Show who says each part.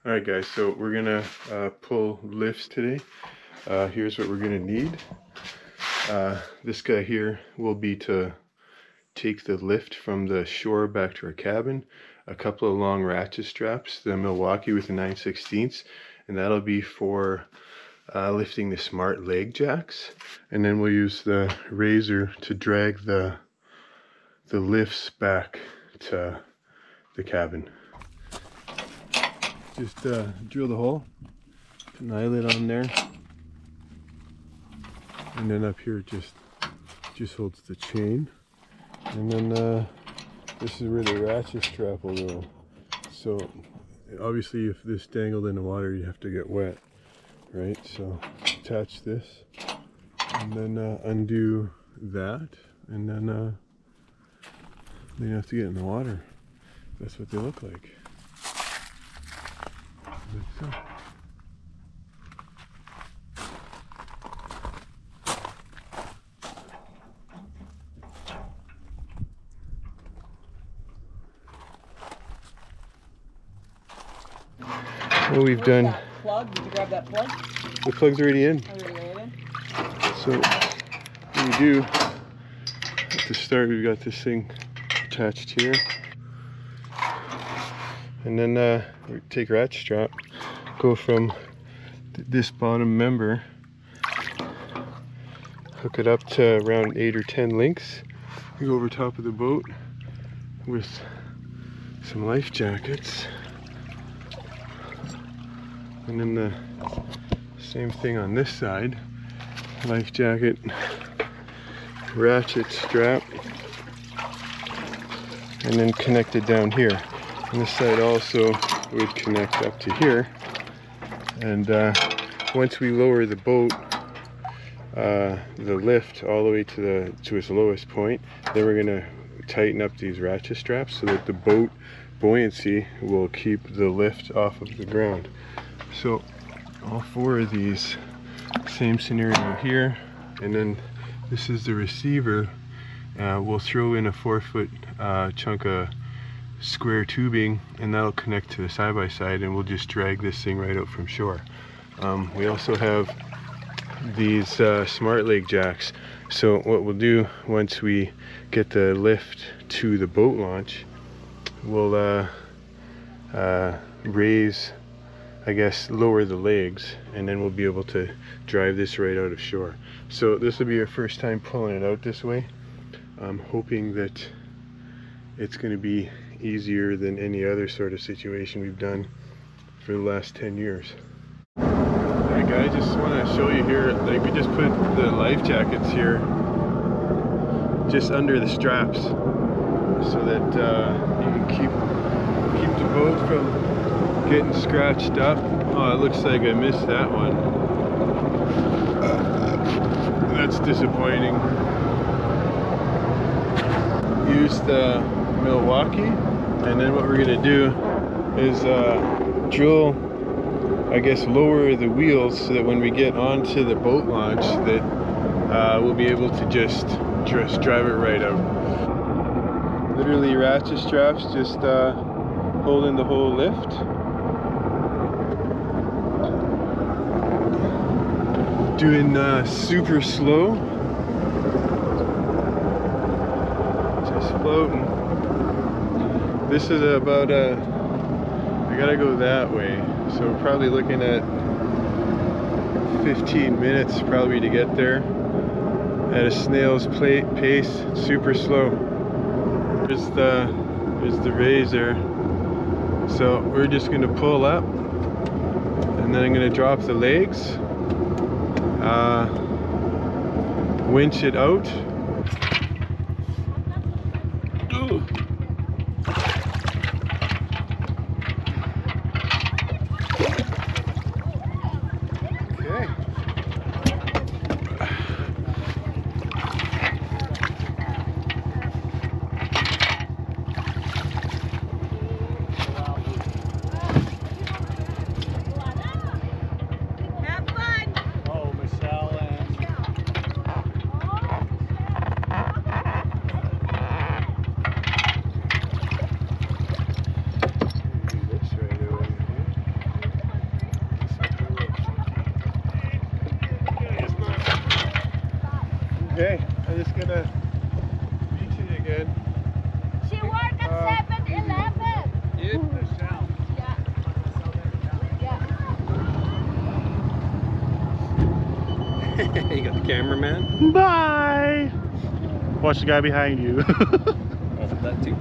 Speaker 1: Alright guys, so we're gonna pull lifts today. Here's what we're gonna need. This guy here will be to take the lift from the shore back to our cabin. A couple of long ratchet straps, the Milwaukee with the 9/16, and that'll be for lifting the smart leg jacks. And then we'll use the razor to drag the lifts back to the cabin. Just drill the hole, put an eyelet on there, and then up here just holds the chain. And then this is where the ratchet strap will go. So obviously if this dangled in the water, you have to get wet, right? So attach this, and then undo that, and then you have to get in the water. That's what they look like. So. What we've done.
Speaker 2: That plug? Did you grab that plug?
Speaker 1: The plug's already in.
Speaker 2: Oh, you're already in?
Speaker 1: So what we do at the start, we've got this thing attached here, and then we take ratchet strap, go from this bottom member, hook it up to around 8 or 10 links. We go over top of the boat with some life jackets, and then the same thing on this side, life jacket, ratchet strap, and then connect it down here. And this side also would connect up to here. And once we lower the boat, the lift all the way to its lowest point, then we're going to tighten up these ratchet straps so that the boat buoyancy will keep the lift off of the ground. So all 4 of these, same scenario here, and then this is the receiver. We'll throw in a 4-foot chunk of square tubing, and that'll connect to the side-by-side, and we'll just drag this thing right out from shore. We also have these smart leg jacks. So what we'll do once we get the lift to the boat launch, we'll raise, I guess, lower the legs, and then we'll be able to drive this right out of shore. So this will be our first time pulling it out this way. I'm hoping that it's going to be easier than any other sort of situation we've done for the last 10 years. Alright guys, just want to show you here, like we just put the life jackets here just under the straps so that you can keep the boat from getting scratched up. Oh, it looks like I missed that one. That's disappointing. Use the Milwaukee, and then what we're going to do is drill, I guess, lower the wheels so that when we get onto the boat launch that we'll be able to just drive it right out. Literally ratchet straps just holding the whole lift. Doing super slow, just floating. This is about I gotta go that way, so we're probably looking at 15 minutes probably to get there at a snail's pace, super slow. There's the razor. So we're just gonna pull up, and then I'm gonna drop the legs, winch it out. Ooh. Okay.
Speaker 2: Have fun!
Speaker 3: Oh, Michelle and...
Speaker 1: Okay, I'm just gonna meet you again.
Speaker 4: She work at 7-Eleven.
Speaker 3: Yeah, Michelle.
Speaker 4: Yeah. Yeah.
Speaker 1: You got the cameraman?
Speaker 3: Bye. Watch the guy behind you.
Speaker 1: Oh, that too.